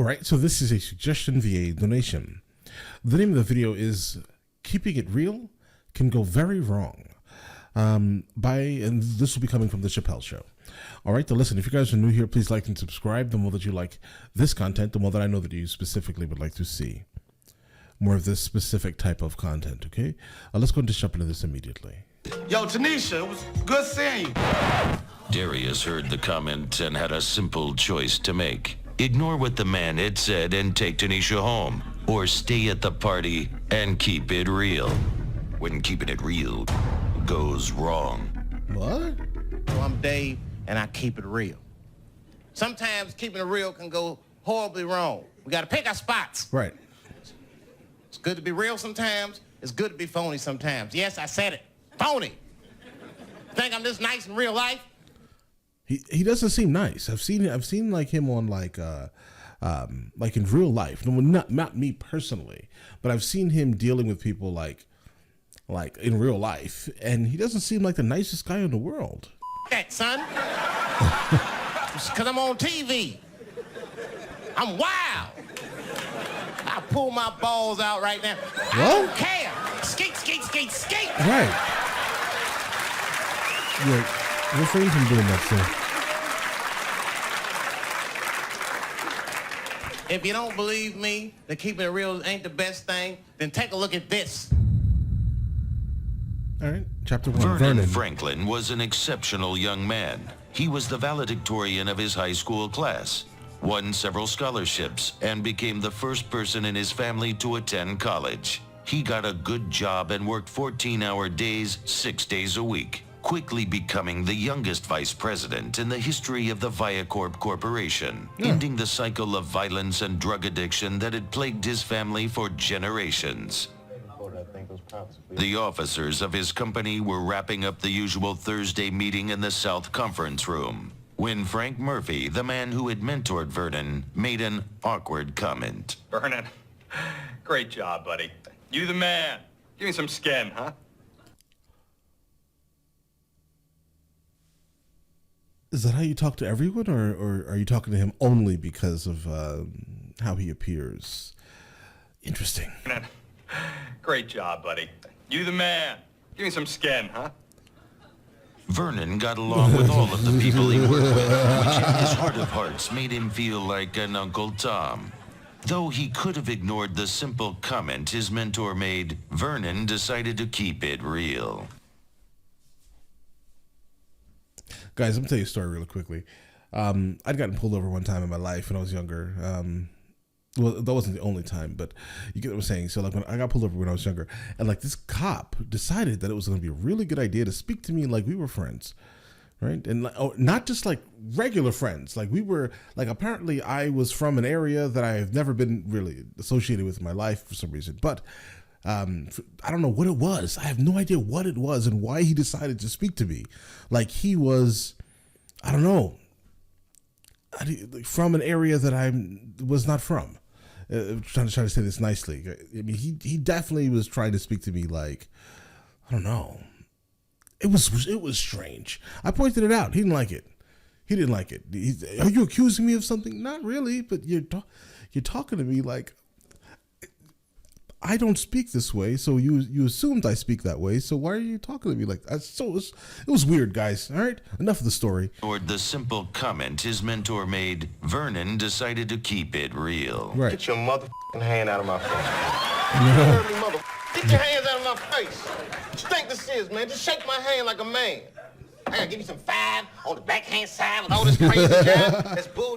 All right, so this is a suggestion via donation. The name of the video is Keeping It Real Can Go Very Wrong. And this will be coming from the Chappelle Show. All right, so listen, if you guys are new here, please like and subscribe. The more that you like this content, the more that I know that you specifically would like to see more of this specific type of content, okay? Let's go and just jump into this immediately. Yo, Tanisha, it was good seeing you. Darius heard the comment and had a simple choice to make. Ignore what the man had said and take Tanisha home, or stay at the party and keep it real. When keeping it real goes wrong. What? Well, I'm Dave, and I keep it real. Sometimes keeping it real can go horribly wrong. We got to pick our spots. Right. It's good to be real sometimes. It's good to be phony sometimes. Yes, I said it. Phony. Think I'm this nice in real life? He doesn't seem nice. I've seen like him on like in real life. No, not me personally, but I've seen him dealing with people like in real life, and he doesn't seem like the nicest guy in the world. That son. Because I'm on TV. I'm wild. I pull my balls out right now. What? I don't care. Skate, skate, skate, skate. Right. Yeah, refrain from doing that, sir. If you don't believe me that keeping it real ain't the best thing, then take a look at this. All right, chapter 1, Vernon Franklin was an exceptional young man. He was the valedictorian of his high school class, won several scholarships, and became the first person in his family to attend college. He got a good job and worked 14-hour days, 6 days a week, quickly becoming the youngest vice president in the history of the Viacorp Corporation, ending the cycle of violence and drug addiction that had plagued his family for generations. The officers of his company were wrapping up the usual Thursday meeting in the South Conference Room when Frank Murphy, the man who had mentored Vernon, made an awkward comment. Vernon, great job, buddy. You the man. Give me some skin, huh? Is that how you talk to everyone, or are you talking to him only because of how he appears? Interesting. Vernon, great job, buddy. You the man. Give me some skin, huh? Vernon got along with all of the people he worked with, which in his heart of hearts made him feel like an Uncle Tom. Though he could have ignored the simple comment his mentor made, Vernon decided to keep it real. Guys, I'm gonna tell you a story really quickly. I'd gotten pulled over one time in my life when I was younger. Well, that wasn't the only time, but you get what I'm saying. So like when I got pulled over when I was younger, and like this cop decided that it was going to be a really good idea to speak to me like we were friends, right? And not just like regular friends. Like we were, like apparently I was from an area that I've never been really associated with in my life for some reason. But I don't know what it was. I have no idea what it was and why he decided to speak to me. Like he was, I don't know, from an area that I was not from. Trying to say this nicely. I mean, he definitely was trying to speak to me like, I don't know. It was strange. I pointed it out. He didn't like it. He didn't like it. Are you accusing me of something? Not really, but you're talking to me like I don't speak this way. So you assumed I speak that way. So why are you talking to me like that? So it was weird, guys. All right, enough of the story. Toward the simple comment his mentor made, Vernon decided to keep it real. Right. Get your motherfucking hand out of my face. You heard me, mother. Get your hands out of my face. What you think this is, man? Just shake my hand like a man. I gotta give you some 5 on the backhand side with all this crazy jab. That's bull.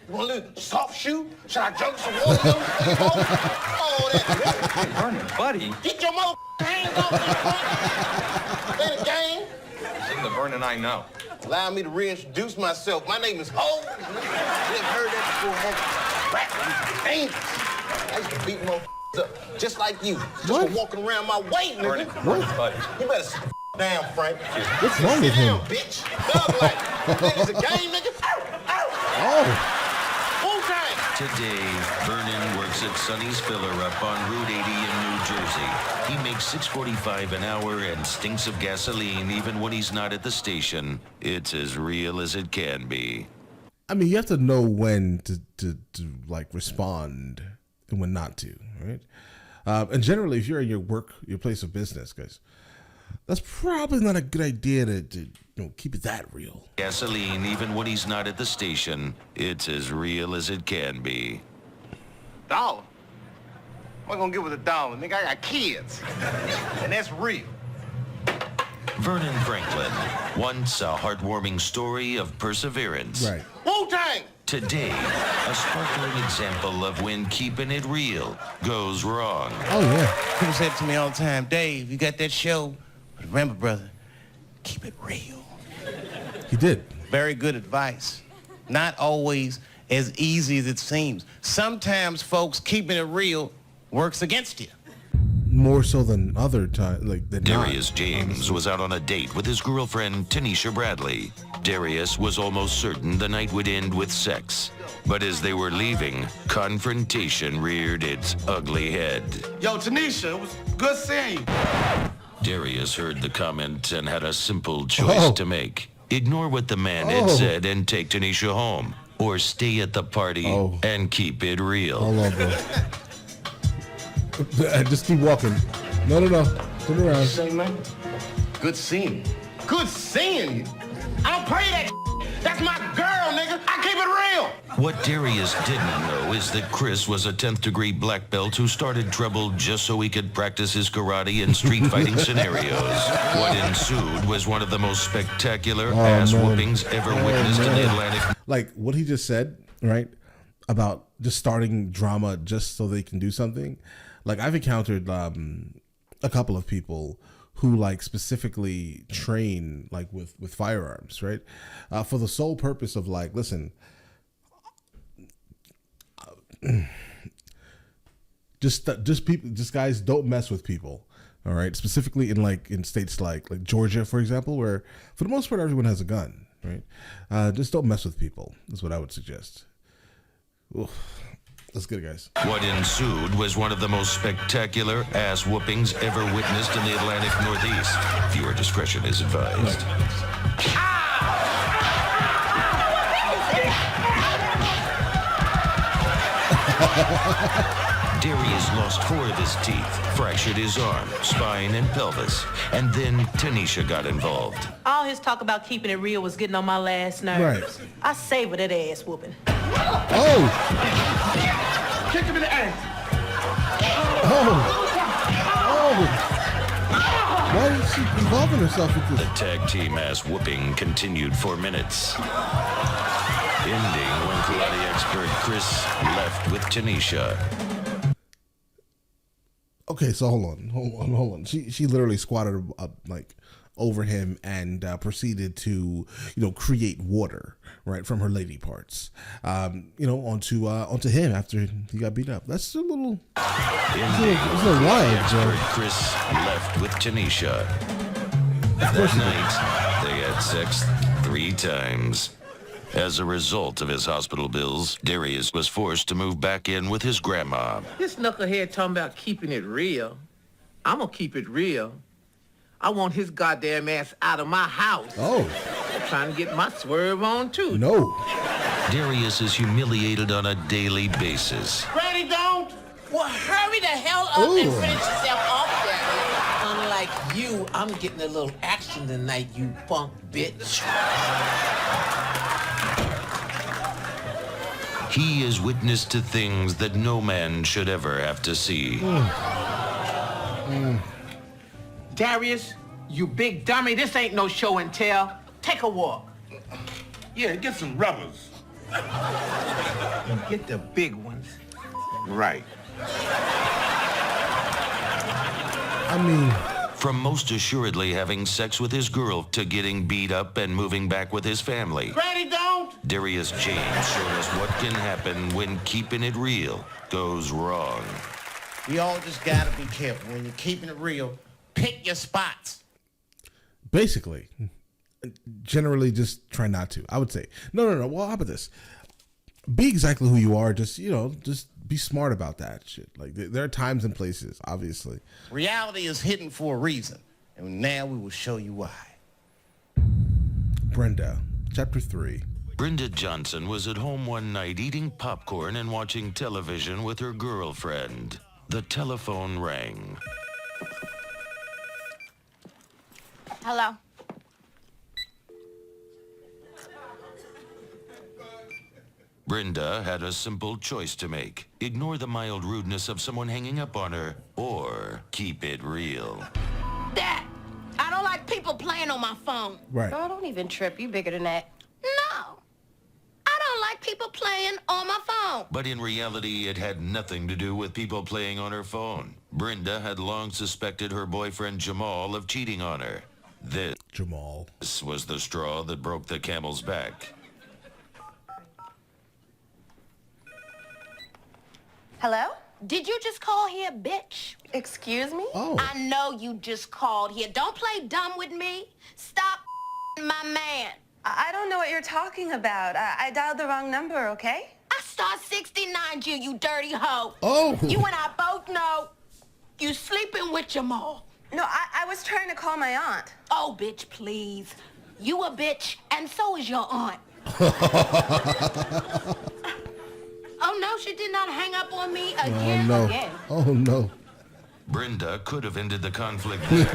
You want a little soft shoe? Should I jug some water? Oh, that. Vernon, buddy. Get your motherfucking hands off me, Play the game. This isn't the Vernon I know. Allow me to reintroduce myself. My name is Owens. You ain't heard that before, man. Rap, dangerous. I used to beat motherfuckers up just like you. Just for walking around my way, nigga. Vernon, buddy. You better sit down, Frank. What's wrong with Sit him? down, bitch. Thug like. Nigga's a game, nigga. Oh. Today, Vernon works at Sonny's Filler Up on Route 80 in New Jersey. He makes $6.45 an hour and stinks of gasoline even when he's not at the station. It's as real as it can be. I mean, you have to know when to like respond and when not to, right? And generally, if you're in your place of business, guys, that's probably not a good idea to keep it that real. Gasoline, even when he's not at the station, it's as real as it can be. $1? What am I gonna get with $1, nigga? I got kids. And that's real. Vernon Franklin, once a heartwarming story of perseverance. Right. Wu-Tang! Today, a sparkling example of when keeping it real goes wrong. Oh, yeah. People say it to me all the time, Dave, you got that show, but remember, brother, keep it real. He did. Very good advice. Not always as easy as it seems. Sometimes, folks, keeping it real works against you. More so than other times, like than Darius not, James honestly. was out on a date with his girlfriend, Tanisha Bradley. Darius was almost certain the night would end with sex. But as they were leaving, confrontation reared its ugly head. Yo, Tanisha, it was good seeing you. Darius heard the comment and had a simple choice to make. Ignore what the man had said and take Tanisha home. Or stay at the party and keep it real. Hold on, bro. Just keep walking. No. Turn around. Say, man, good seeing you. Good seeing you? I don't play that. That's my girl, nigga. I keep it real. What Darius didn't know is that Chris was a 10th degree black belt who started trouble just so he could practice his karate and street fighting scenarios. What ensued was one of the most spectacular ass whoopings ever witnessed in the Atlantic. Like what he just said, right? About just starting drama just so they can do something. Like I've encountered a couple of people who like specifically train like with firearms, right? For the sole purpose of like, listen, just guys don't mess with people. All right. Specifically in states like Georgia, for example, where for the most part, everyone has a gun, right? Just don't mess with people. That's what I would suggest. Oof. Let's get it, guys. What ensued was one of the most spectacular ass whoopings ever witnessed in the Atlantic Northeast. Viewer discretion is advised. Darius lost 4 of his teeth, fractured his arm, spine, and pelvis. And then Tanisha got involved. All his talk about keeping it real was getting on my last nerves. Right. I savored that ass whooping. Oh! Kick him in the ass. Why is she involving herself with The this? tag team ass whooping continued for minutes, ending when karate expert Chris left with Tanisha. Okay, so hold on. She literally squatted up like over him and proceeded to create water right from her lady parts onto him after he got beat up. That's a little it's a little wild, Expert Joe. Chris left with Tanisha. That night, they had sex 3 times. As a result of his hospital bills, Darius was forced to move back in with his grandma. This knucklehead talking about keeping it real. I'm gonna keep it real. I want his goddamn ass out of my house. Oh, I'm trying to get my swerve on too. no. Darius is humiliated on a daily basis. Brady, don't. Well, hurry the hell up and finish yourself off there. Unlike you, I'm getting a little action tonight, you punk bitch. He is witness to things that no man should ever have to see. Darius, you big dummy, this ain't no show and tell. Take a walk. Yeah, get some rubbers. Get the big ones. Right. I mean, From most assuredly having sex with his girl to getting beat up and moving back with his family, Brady, don't. Darius James showed us what can happen when keeping it real goes wrong. We all just gotta be careful. When you're keeping it real, pick your spots. basically, generally just try not to. I would say no. Well, how about this? Be exactly who you are. Just just be smart about that shit. Like there are times and places, obviously. Reality is hidden for a reason, and now we will show you why. Brenda, chapter 3. Brenda Johnson was at home one night eating popcorn and watching television with her girlfriend. The telephone rang. Hello. Brenda had a simple choice to make. Ignore the mild rudeness of someone hanging up on her, or keep it real. Dad, I don't like people playing on my phone. Right. Girl, don't even trip. You bigger than that. No. I don't like people playing on my phone. But in reality, it had nothing to do with people playing on her phone. Brenda had long suspected her boyfriend Jamal of cheating on her. This was the straw that broke the camel's back. Hello? Did you just call here, bitch? Excuse me? Oh. I know you just called here. Don't play dumb with me. Stop my man. I don't know what you're talking about. I dialed the wrong number, okay? I star 69 you dirty hoe. Oh. You and I both know you sleeping with Jamal. No, I was trying to call my aunt. Oh, bitch, please. You a bitch, and so is your aunt. Oh, no, she did not hang up on me again. Oh, no. Brenda could have ended the conflict. You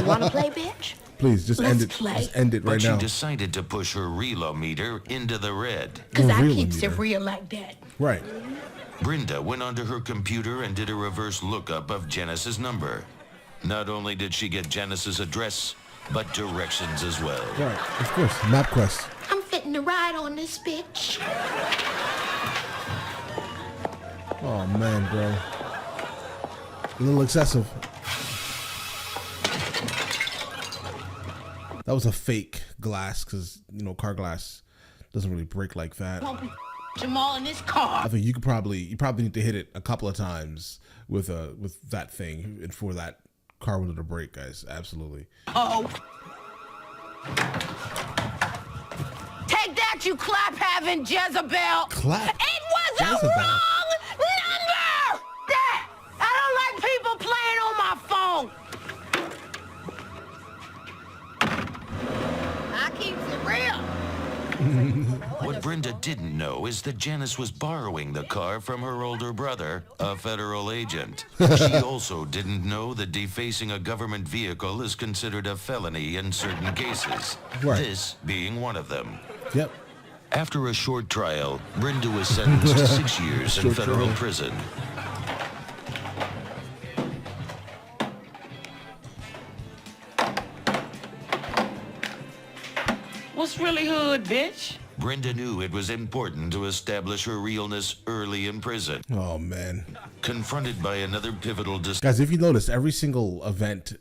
want to play, bitch? Please, just end it. Play. Just end it right But now. she decided to push her relometer into the red. Because I Real keeps it meter. real like that. Right. Brenda went onto her computer and did a reverse lookup of Janice's number. Not only did she get Janice's address, but directions as well. Right. Of course. MapQuest. I'm fitting to ride on this bitch. Oh, man, bro. A little excessive. That was a fake glass because, you know, car glass doesn't really break like that. Jamal in this car. I think you probably need to hit it a couple of times with that thing and for that car window to break, guys. Absolutely. Oh. Take that, you clap-having Jezebel. Clap? It was Jezebel. a wrong number. Dad, I don't like people playing on my phone. I keeps it real. What Brenda didn't know is that Janice was borrowing the car from her older brother, a federal agent. She also didn't know that defacing a government vehicle is considered a felony in certain cases, Right. this being one of them. Yep. After a short trial, Brenda was sentenced to 6 years in Short federal trial. prison. What's really hood, bitch? Brenda knew it was important to establish her realness early in prison. Oh, man. Confronted by another pivotal decision. Guys, if you notice, every single event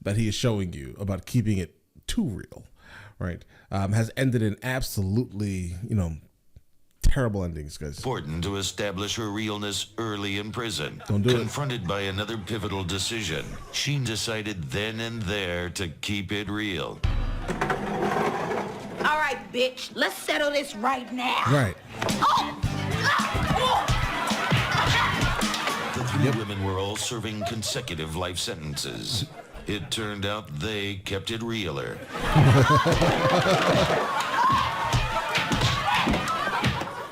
that he is showing you about keeping it too real, right, has ended in absolutely, you know, terrible endings, guys. Important to establish her realness early in prison. Don't do it. Confronted by another pivotal decision, she decided then and there to keep it real. All right, bitch, let's settle this right now. Right. The three women were all serving consecutive life sentences. It turned out they kept it realer.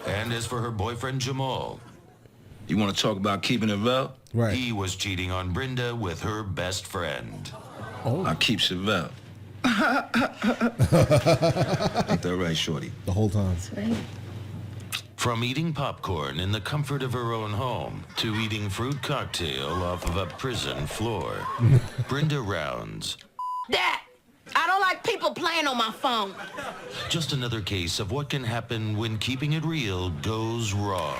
And as for her boyfriend Jamal, You want to talk about keeping it real? Right. he was cheating on Brenda with her best friend. I keeps it real. Ain't that right, shorty? The whole time. From eating popcorn in the comfort of her own home to eating fruit cocktail off of a prison floor, Brenda rounds. Dad, I don't like people playing on my phone. Just another case of what can happen when keeping it real goes wrong.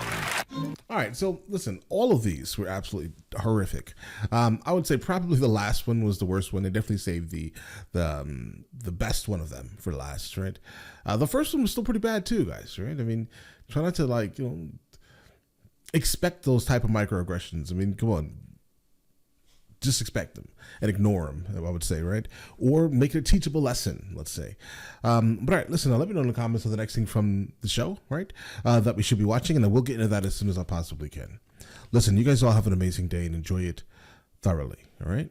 All right, so listen, all of these were absolutely horrific. I would say probably the last one was the worst one. They definitely saved the best one of them for last, right? The first one was still pretty bad too, guys, right? I mean, try not to expect those type of microaggressions. I mean, come on. Just expect them and ignore them, I would say, right? Or make it a teachable lesson, let's say. But all right, listen, let me know in the comments of the next thing from the show, right? That we should be watching, and I will get into that as soon as I possibly can. Listen, you guys all have an amazing day and enjoy it thoroughly, all right?